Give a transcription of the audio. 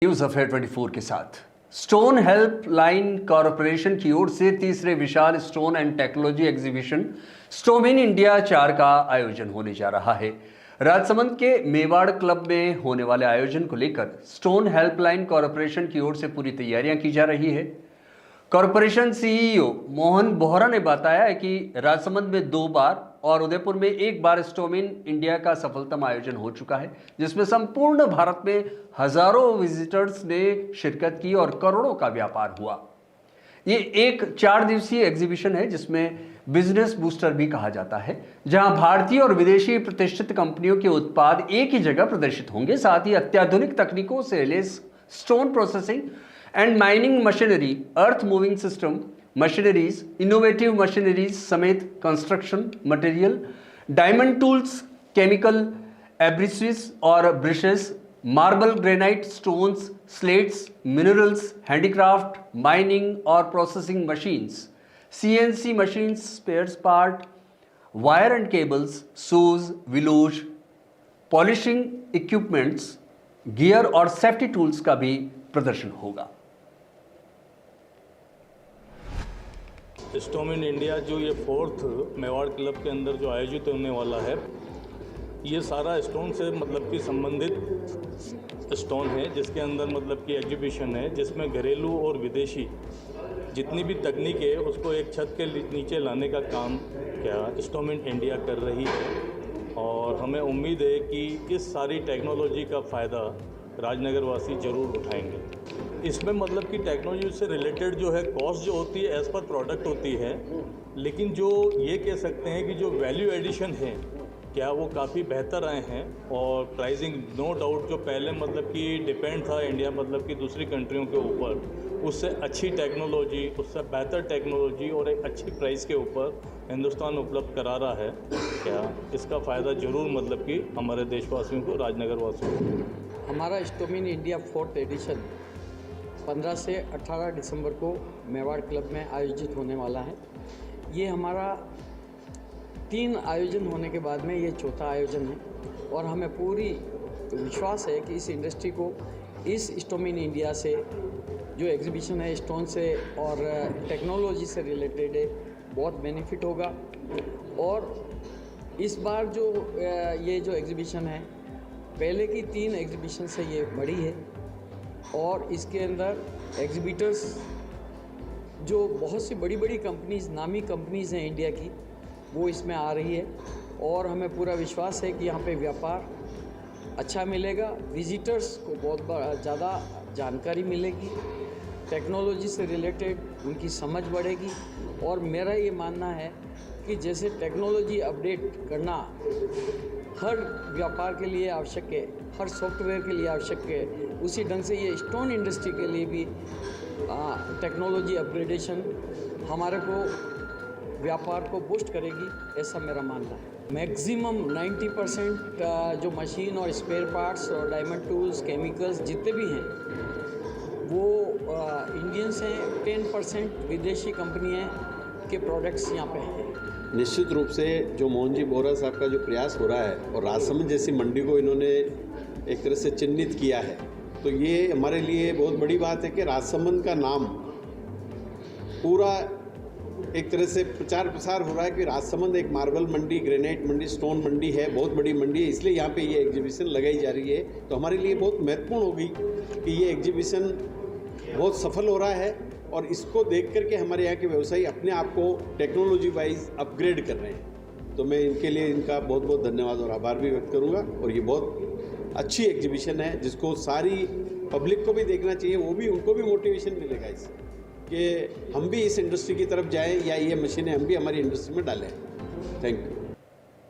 News affair 24 के साथ stone helpline corporation की ओर से तीसरे विशाल स्टोन एंड टेक्नोलॉजी एग्जीबिशन स्टोम इन इंडिया 4 का आयोजन होने जा रहा है। राजसमंद के मेवाड़ क्लब में होने वाले आयोजन को लेकर स्टोन हेल्पलाइन कॉरपोरेशन की ओर से पूरी तैयारियां की जा रही है। कॉरपोरेशन सीईओ मोहन बोहरा ने बताया है कि राजसमंद में 2 बार और उदयपुर में 1 बार स्टोम इन इंडिया का सफलतम आयोजन हो चुका है, जिसमें संपूर्ण भारत में हजारों विजिटर्स ने शिरकत की और करोड़ों का व्यापार हुआ। ये एक 4 दिवसीय एग्जीबिशन है जिसमें बिजनेस बूस्टर भी कहा जाता है, जहां भारतीय और विदेशी प्रतिष्ठित कंपनियों के उत्पाद एक ही जगह प्रदर्शित होंगे। साथ ही अत्याधुनिक तकनीकों से लैस stone processing and mining machinery, earth moving system machineries, innovative machineries समेत construction material, diamond tools, chemical abrasives और brushes, marble, granite, stones, slates, minerals, handicraft, mining और processing machines, CNC machines, spares part, wire and cables, shoes, willows, polishing equipments, gear और safety tools का भी प्रदर्शन होगा। स्टोम in India जो ये 4th Mewar club के अंदर जो आयोजित होने वाला है, ये सारा स्टोन से मतलब कि संबंधित स्टोन है, जिसके अंदर मतलब कि एग्जीबिशन है, जिसमें घरेलू और विदेशी जितनी भी तकनीक है उसको एक छत के नीचे लाने का काम क्या स्टोम इन इंडिया कर रही है। और हमें उम्मीद है कि इस सारी टेक्नोलॉजी का फ़ायदा राजनगर वासी ज़रूर उठाएंगे। इसमें मतलब कि टेक्नोलॉजी से रिलेटेड जो है कॉस्ट जो होती है एज़ पर प्रोडक्ट होती है, लेकिन जो ये कह सकते हैं कि जो वैल्यू एडिशन है क्या वो काफ़ी बेहतर आए हैं। और प्राइसिंग नो डाउट जो पहले मतलब कि डिपेंड था इंडिया मतलब कि दूसरी कंट्रियों के ऊपर, उससे अच्छी टेक्नोलॉजी, उससे बेहतर टेक्नोलॉजी और एक अच्छी प्राइस के ऊपर हिंदुस्तान उपलब्ध करा रहा है। क्या इसका फ़ायदा ज़रूर मतलब कि हमारे देशवासियों को, राजनगर वासियों को। हमारा स्टोम इन इंडिया 4th एडिशन 15 से 18 दिसंबर को मेवाड़ क्लब में आयोजित होने वाला है। ये हमारा 3 आयोजन होने के बाद में ये 4था आयोजन है और हमें पूरी विश्वास है कि इस इंडस्ट्री को इस स्टोम इन इंडिया से जो एग्जीबिशन है स्टोन से और टेक्नोलॉजी से रिलेटेड है, बहुत बेनिफिट होगा। और इस बार जो ये जो एग्जीबिशन है पहले की 3 एग्जीबिशन से ये बड़ी है और इसके अंदर एग्जीबिटर्स जो बहुत सी बड़ी बड़ी कंपनीज़, नामी कंपनीज़ हैं इंडिया की, वो इसमें आ रही है और हमें पूरा विश्वास है कि यहाँ पे व्यापार अच्छा मिलेगा, विजिटर्स को बहुत ज़्यादा जानकारी मिलेगी, टेक्नोलॉजी से रिलेटेड उनकी समझ बढ़ेगी। और मेरा ये मानना है कि जैसे टेक्नोलॉजी अपडेट करना हर व्यापार के लिए आवश्यक है, हर सॉफ्टवेयर के लिए आवश्यक है, उसी ढंग से ये स्टोन इंडस्ट्री के लिए भी टेक्नोलॉजी अपग्रेडेशन हमारे को व्यापार को बूस्ट करेगी, ऐसा मेरा मानना है। मैक्सिमम 90% जो मशीन और स्पेयर पार्ट्स और डायमंड टूल्स, केमिकल्स जितने भी हैं वो इंडियंस हैं, 10% विदेशी कंपनियाँ के प्रोडक्ट्स यहाँ पे हैं। निश्चित रूप से जो मोहन जी बोहरा साहब का जो प्रयास हो रहा है और राजसमंद जैसी मंडी को इन्होंने एक तरह से चिन्हित किया है, तो ये हमारे लिए बहुत बड़ी बात है कि राजसमंद का नाम पूरा एक तरह से प्रचार प्रसार हो रहा है कि राजसमंद एक मार्बल मंडी, ग्रेनाइट मंडी, स्टोन मंडी है, बहुत बड़ी मंडी है, इसलिए यहाँ पे ये एग्जीबिशन लगाई जा रही है। तो हमारे लिए बहुत महत्वपूर्ण होगी कि ये एग्जीबिशन बहुत सफल हो रहा है और इसको देख करके हमारे यहाँ के व्यवसायी अपने आप को टेक्नोलॉजी वाइज अपग्रेड कर रहे हैं। तो मैं इनके लिए इनका बहुत बहुत धन्यवाद और आभार भी व्यक्त करूँगा। और ये बहुत अच्छी एग्जीबिशन है जिसको सारी पब्लिक को भी देखना चाहिए, वो भी उनको भी मोटिवेशन मिलेगा इससे कि हम भी इस इंडस्ट्री की तरफ जाएं या ये मशीनें हम भी हमारी इंडस्ट्री में डालें। Thank you.